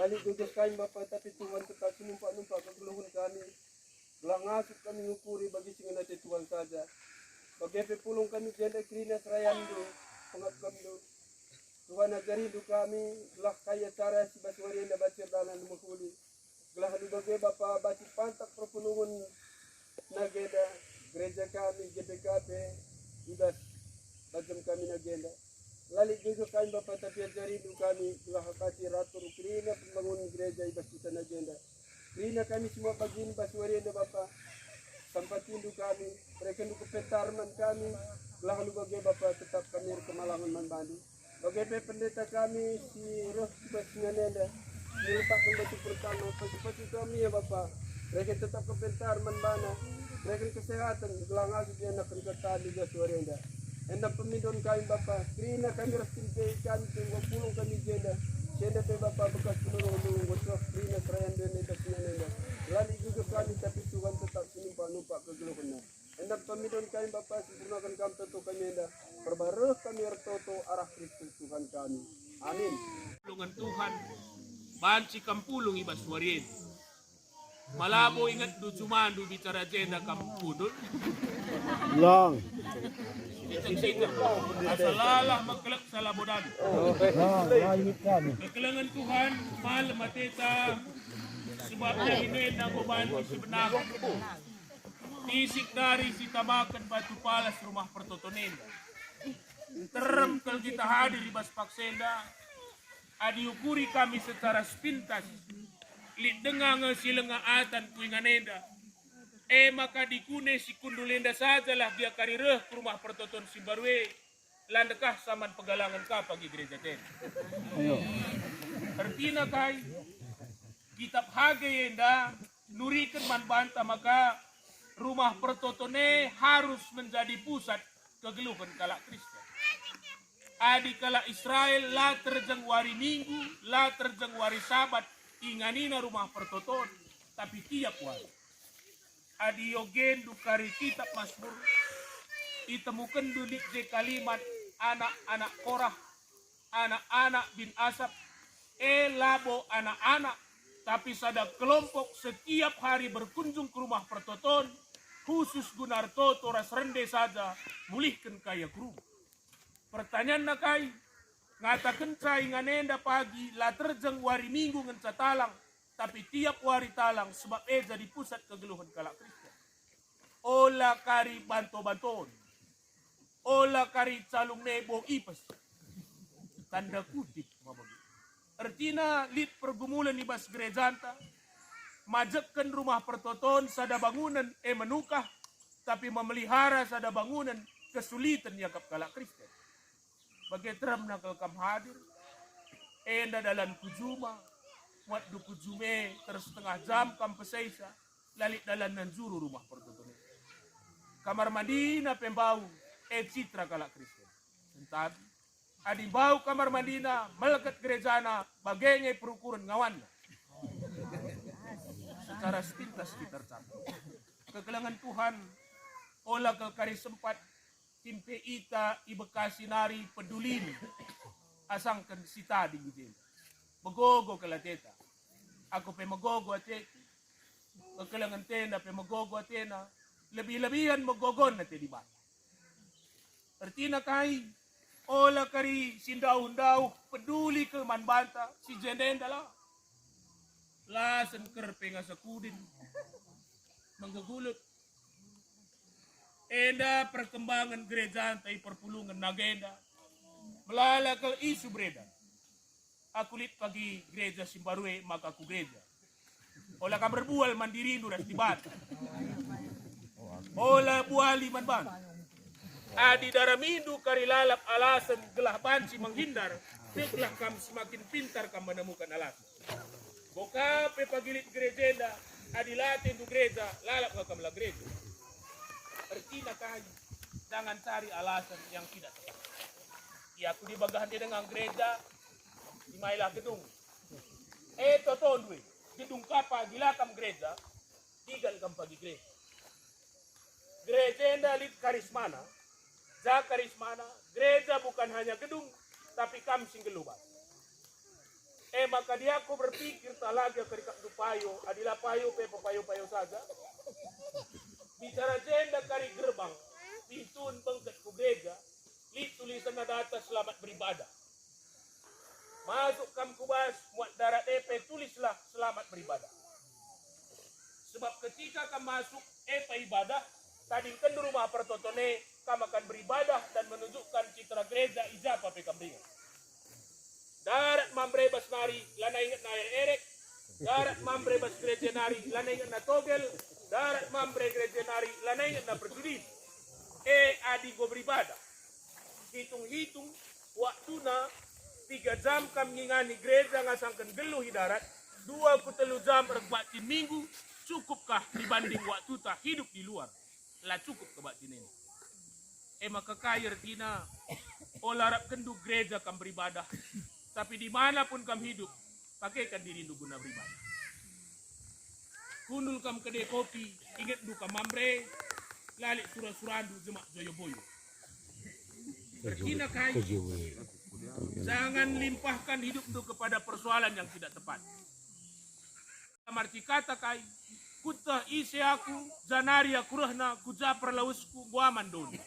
Lali duduk kami Bapak, tapi Tuhan tetap numpak-numpak kegeluhan kami. Belah ngasut kami ngukuri bagi singan ada Tuhan saja. Bagi pulung kami janda kerina serayandu, pengat kami. Tuhan ajari hidup kami, belah kaya cara si baswari yang baca dalam menghuli. Belah halu bagi Bapak baca pantak perpulungan nagenda, gereja kami, GPKP, ibas, bacam kami nagenda. Lali juga kami Bapak tapi ajari hidup kami, belah kasih ratur kerina pembangunan gereja ibas kita nagenda. Kerina kami semua bagian baswari yang Bapak. Sampai tindu kami, mereka nuku petarman kami, belah halu bagi Bapak tetap kami kemalangan manbandi. Bagi pendeta kami si Roh Basnganenda, nilupakan batu pertama, pasti kami ya Bapak. Mereka tetap kepentar manbana, mereka kesehatan, gelang asuk yang nak kerjaan juga suarenda. Endap pemindon kami Bapak, kerina kami rastin ke kami tengok pulung kami jenda. Jenda pe Bapak bekas penulung bocor kerina serayan dan neta Basnganenda. Lali juga kami tapi Tuhan tetap numpak kegeluhana. Endap pemindon kami Bapak, sempurnakan kami tentu kami enda. Perbaruh kami ertoto arah Kristus Tuhan kami. Amin. Tulungan Tuhan, banci kampulong ibas warien. Malabo ingat du cumandu bicara jenda kampudul. Long. Asalalah magkelak sa labodan. Kekelangan Tuhan, mahal mateta, sebab ini na kubantu si benak. Isik dari si tabakan batu palas rumah pertotonin. Terem kalau kita hadir di Bas Paksenda, adiukuri kami secara sepintas. Lit dengang silenga atan kuinganenda. Maka dikune si kundulenda sajalah dia karireh ke rumah pertoton si barwe. Landekah saman pegalangan ka pagi gereja ten. Ayo. Artina kai kitab hage yenda nurikan man banta maka rumah pertotone harus menjadi pusat kegeluhan kalak Kristen. Adi kala Israel la terjeng wari minggu, la terjeng wari sabat, inganina rumah pertoton, tapi tiap wari. Adi yogen dukari kitab Mazmur, ditemukan dunik je kalimat anak-anak Korah, anak-anak bin Asap, labo anak-anak, tapi sada kelompok setiap hari berkunjung ke rumah pertoton, khusus gunarto toras rende saja, mulihkan kaya guru. Pertanyaan na kay, ngatakan cay nganenda pagi, la terjeng wari minggu ngan talang, tapi tiap wari talang sebab jadi pusat kegeluhan kalak Kristen. Ola kari banto-banton, ola kari calung nebo ipes. Tanda kutip mabagi. Artinya lit pergumulan di bas gerejanta, majakkan rumah pertoton sada bangunan menukah, tapi memelihara sada bangunan kesulitan yakap kalak Kristen. Bagai teram nakal kam hadir, enda dalam kujuma, muat du kujume terus setengah jam kam pesaisa, lalit dalam nanjuru rumah pertoton. Kamar mandi na pembau, citra kalak Kristen. Entah, adi bau kamar mandi na melekat gerejana, bagainya perukuran ngawan. Secara sepintas kita tercapai. Kegelangan Tuhan, olah kekari sempat, timpe ita ibekasi nari pedulin, asangkan sita di gudin. Begogo kalateta. Ako pe magogo ateti. Kegelangan tenda pe magogo atena. Lebih-lebihan magogon na di bata. Artinya kai, olah kari sindaw-daw, peduli ke manbanta, si jendenda lah. Lasan kerpe nga sa kudin, manggagulut. Enda perkembangan gereja tay perpulungan nagenda. Melalakal isu breda. Aku lit pagi gereja Simbarwe maka aku gereja. Ola ka berbual mandiri nuras di bata. Ola buali manban. Adi daramindu karilalap alasan gelah banci menghindar. Telah kam semakin pintar kam menemukan alasan. Boka pe pagilit gereja adilatin du gereja lalap ka kamla gereja. Artinya kayu, jangan cari alasan yang tidak tepat. Ya aku dibagahan dia dengan gereja, di mailah gedung. Totondwe, gedung kapa gilakam gereja, tigal kam pagi gereja. Gereja endalit karismana, karismana, gereja bukan hanya gedung, tapi kam singgelubat. Maka dia aku berpikir talaga kerikap du payo, adilah payo pe papayo-payo saja. Bicara jenda kari gerbang, pintun bangkat ku gereja, li tulisan na data selamat beribadah. Masuk kam kubas, muat darat tulislah selamat beribadah. Sebab ketika kam masuk ibadah, tadi kan di rumah pertotone, kam akan beribadah dan menunjukkan citra gereja ijapa pe kam ringan. Darat mambre bas nari, lana ingat na erek. Darat mambre bas gereja nari, lana ingat na togel. Darat mambre gereja nari, lana ingat na perjudi. Adi go beribadah. Hitung-hitung, waktu na 3 jam kam ngingani gereja ngasangkan geluh darat, 2 ke 3 jam regbati minggu, cukupkah dibanding waktu tak hidup di luar? Lah cukup ke batin ini. Maka kaya tina, olarap kendu gereja kam beribadah, tapi dimanapun kam hidup, pakaikan diri nu guna beribadah. Kundul kam kedai kopi, ingat du kam mambre, lalik surah-surandu jemak joyoboyo. Berkina kai, jangan limpahkan hidup itu kepada persoalan yang tidak tepat. Arti kata kai, kutah isi aku, zanaria kurahna, kuja perlausku, guaman doni.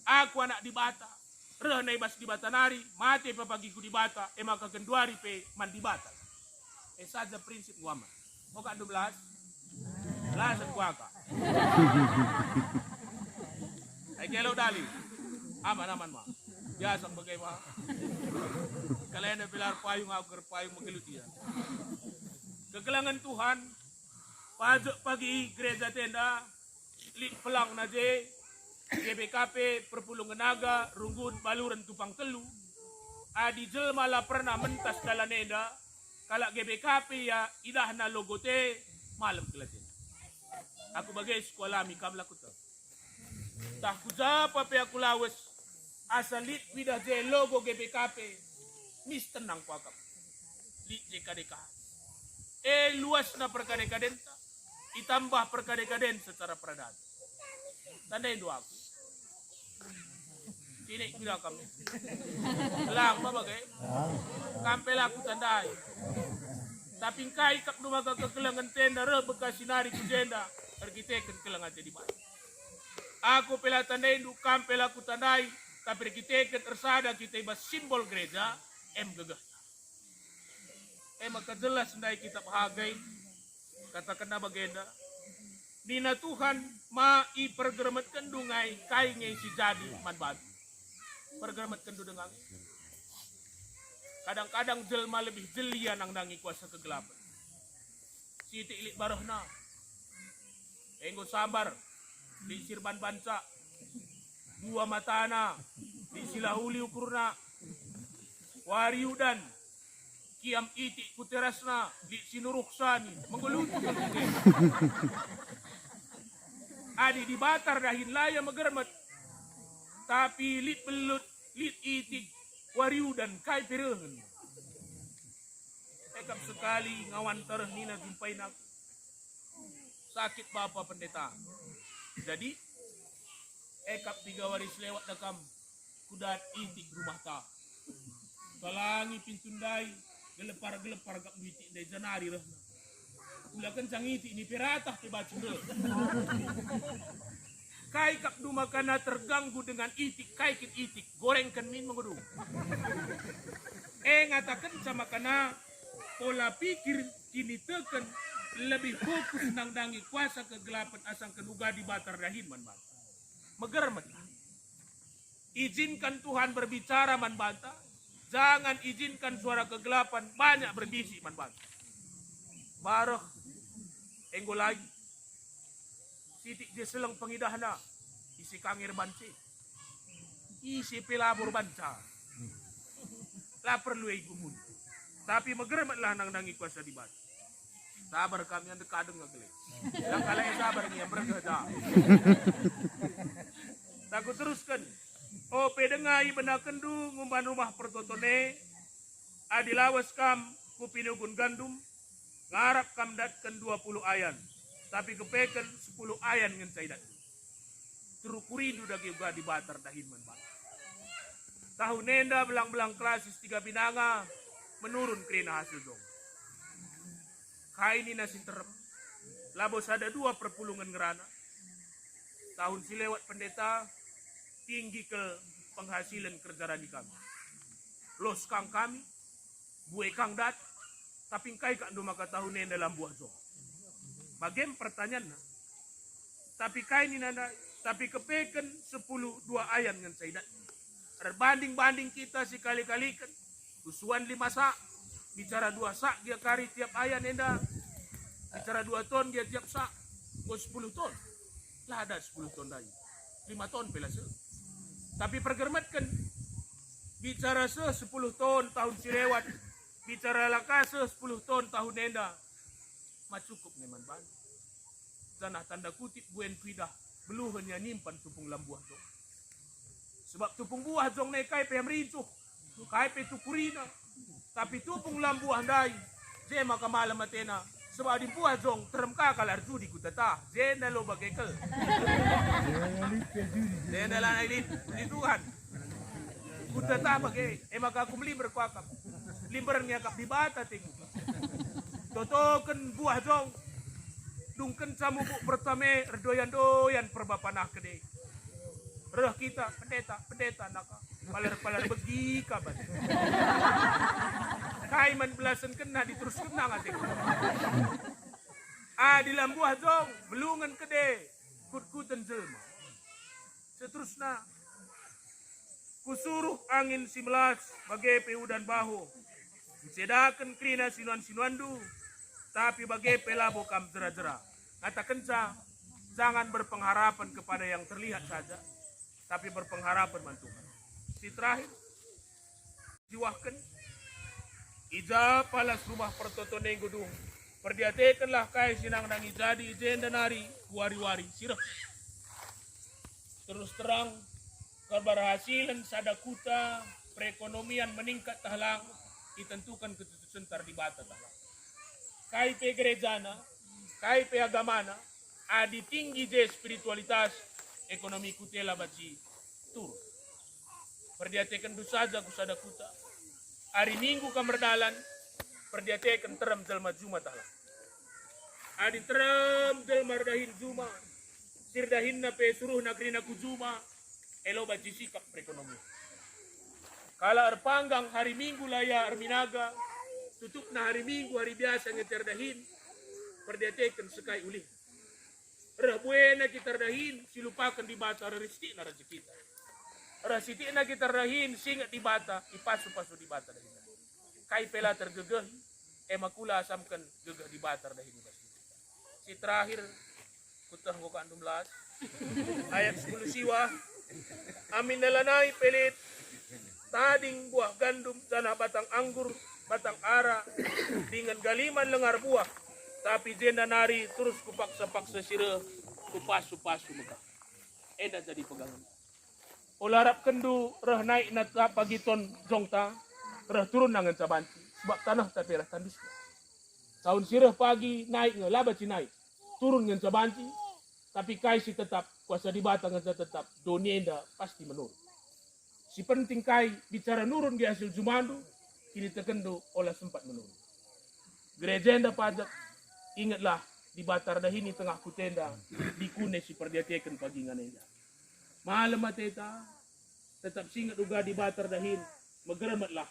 Aku anak di Bata, rehna ibas di Bata nari, mati papagiku di Bata, maka kenduari pe man di Bata. Saja prinsip guaman. Mau kan 12? Belasan kuaka. Kelo dali, aman-aman mah. Biasa bagaimana. Kalian ada pilar payung, aku payung mengelut dia. Kegelangan Tuhan, pajak pagi gereja tenda, pelang naje, GBKP, Perpulungan Naga, Runggun, Baluran, Tupang Telu, adi jelma la pernah mentas dalam neda, kalak GBKP ya idah na logote, malam kelatin. Aku bagai sekolah mikam lakuta. Tak kujapa pe aku lawes, asalit widah je logo GBKP, mis tenang ku akap. Lit je kadeka. Luas na perkadekaden, itambah perkadekaden secara peradat. Tandai dua aku. Ini bilang kami. Lang bagai. Kampel aku tandai. Tapi kai kap dumaga kekelangan tenda re bekas sinari ku jenda. Arkiteken kelangan jadi baik. Aku pela tandai du kampel aku tandai. Tapi arkiteken tersada kita ibas simbol gereja gagah. Maka jelas ndai kita pahagai. Katakan na bagenda. Nina Tuhan mai pergeremet kendungai kai ngai si jadi man batu. Pergeremet kendu dengan. Kadang-kadang jelma lebih jelia nang dangi kuasa kegelapan. Siti ilik barohna. Enggo sabar di sirban banca. Dua matana di silahuli ukurna. Wariudan kiam itik kuterasna di sinuruksani mengelutu kelutu. Adi di batar dahin laya megermet. Tapi lit belut, lit itik, wariu dan kai perehen. Ekap sekali ngawan tereh nina jumpain aku. Sakit bapa pendeta. Jadi, ekap 3 waris lewat dakam. Kudat itik rumah ta. Talangi pintundai, gelepar-gelepar gak itik dari janari rehna. Ula kencang itik ni piratah tiba cendel. Kai kap du makana terganggu dengan itik, kai kit itik, gorengkan min mengudu. Ngatakan sama kana pola pikir kini teken lebih fokus nang dangi kuasa kegelapan asang kenuga di batar dahin man banta. Megermet. Izinkan Tuhan berbicara man banta. Jangan izinkan suara kegelapan banyak berbisik man banta. Baroh enggo lagi. Titik dia selang pengidahna. Isi kangir banci. Isi pelabur banca. Lah perlu igumun. Tapi megeremetlah nang dangi kuasa di batu. Sabar kami yang dekadeng ngagele. Yang kalai sabar ni yang bergeda. Takut teruskan. Oh pedengai benda kendu ngumban rumah pertotone. Adilawas kam kupinugun gandum. Ngarap kam datkan 20 ayan. Tapi kepeken 10 ayan ngan caidat. Terukurindu dagi uga di batar dahin man. Tahu nenda belang-belang klasis 3 binanga. menurun kerana hasil dong. Kai ini nasi terep. Labos ada 2 perpulungan ngerana. Tahun si lewat pendeta tinggi ke penghasilan kerja di kami. Los kang kami, buai kang dat, tapi kai kak maka tahun dalam buah zong. Bagaimana pertanyaan? Tapi kai ini nana, tapi kepeken 10 2 ayat dengan saya. Berbanding-banding kita sekali-kalikan. Usuan 5 sak, bicara 2 sak dia kari tiap ayat nenda. Bicara 2 ton dia tiap sak, 10 ton. Lah ada 10 ton dari. 5 ton pela se. Tapi pergermatkan bicara 10 ton tahun silewat, bicara laka 10 ton tahun nenda. Macukup neman ban. Zanah tanda kutip buen pidah beluhnya nyimpan tupung lambuah dong. Sebab tupung buah jong ne kai pe merincuh, kai pe tukurina, tapi tupung lambuah dai, je maka malam matena. Sebab di buah jong terem kakal arjudi kutata, je na lo bagekel. Je na la nailin di Tuhan. Kutata bage, maka aku meliber kuakap, libernya kap di bata tinggu. Totoken buah jong, dungken samubuk pertame erdoyan-doyan perbapanah kede. Reh kita pendeta naka palar begi kabar. Kai man belasan kena diterus kena ngati. Di lambuah jong belungan kede kut-kutan jelma. Seterusnya kusuruh angin 11 bagai peu dan bahu. Sedakan krina sinuan-sinuandu tapi bagai pelabo kam jera-jera. Kata kenca jangan berpengharapan kepada yang terlihat saja. Tapi berpengharapan mantukan. Si terakhir jiwahkan ija palas rumah pertotoneng gudung perdiatekanlah kai sinang nang ijadi ijen dan hari wari-wari sirah terus terang keberhasilan sadakuta perekonomian meningkat tahlang ditentukan keputusan tardibata tahlang kai pe gerejana kai pe agamana adi tinggi je spiritualitas ekonomi kutela baci tur. Perdiatekan dusaja kusada kuta. Hari Minggu kamerdalan perdiatekan terem jelma Jumat Allah. Adi terem jelma dahin Juma. Sirdahin na pe suruh negeri na kujuma. Elo baci sikap perekonomian. Kala erpanggang hari Minggu laya erminaga. Tutup na hari Minggu hari biasa ngecerdahin. Perdiatekan sekai ulih. Buena kita rahin silupakan di bata rezeki na rezeki kita. Rezeki na kita rahin singat di bata ipasu-pasu di bata dah kita. Kai pela tergegeh makula asamkan gegeh di bata dah kita. Si terakhir kutah ko kandum las ayat 10 siwa amin nalanai pelit tading buah gandum sana batang anggur batang ara dengan galiman lengar buah tapi jenda nari terus kupaksa-paksa sirah kupasu-pasu megah. Eda jadi pegangan. Olarap kendu reh naik na pagiton jongta reh turun nangan cabanti sebab tanah tapi reh tandus. Tahun sirah pagi naik ngelaba naik turun ngan cabanti tapi kai si tetap kuasa di batang ngan tetap donienda pasti menurun. Si penting kai bicara nurun di hasil jumandu kini terkendo olah sempat menurun. Gerejenda pajak ingatlah di batar dah ini tengah kutenda di kune si perdiatekan pagi nganenda. Malam mateta tetap singat uga di batar dahin megeramatlah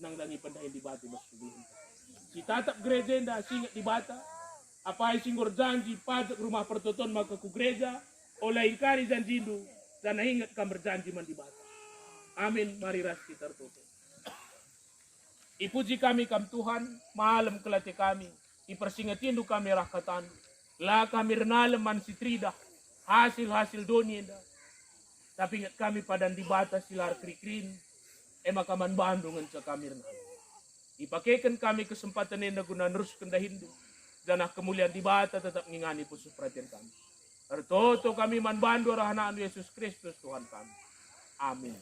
nang dangi pendahin di batu bas kubihin. Si tatap gerejenda singat di bata apa singgor janji pajak rumah pertoton maka ku gereja oleh ingkari janjindu dan ingat kam berjanji man di bata. Amin mari ras kita tertutup. Ipuji kami kam Tuhan malam kelate kami ipersingatindu kami rakatan la kami renalem man sitrida hasil donienda tapi ingat kami padan di batas silar krikrin makaman bandungan sa kami renal ipakaikan kami kesempatan enda guna neruskan dahindu janah kemuliaan di bata tetap ngingani pusus perhatian kami ertoto kami man bandu rahanaan Yesus Kristus Tuhan kami amin.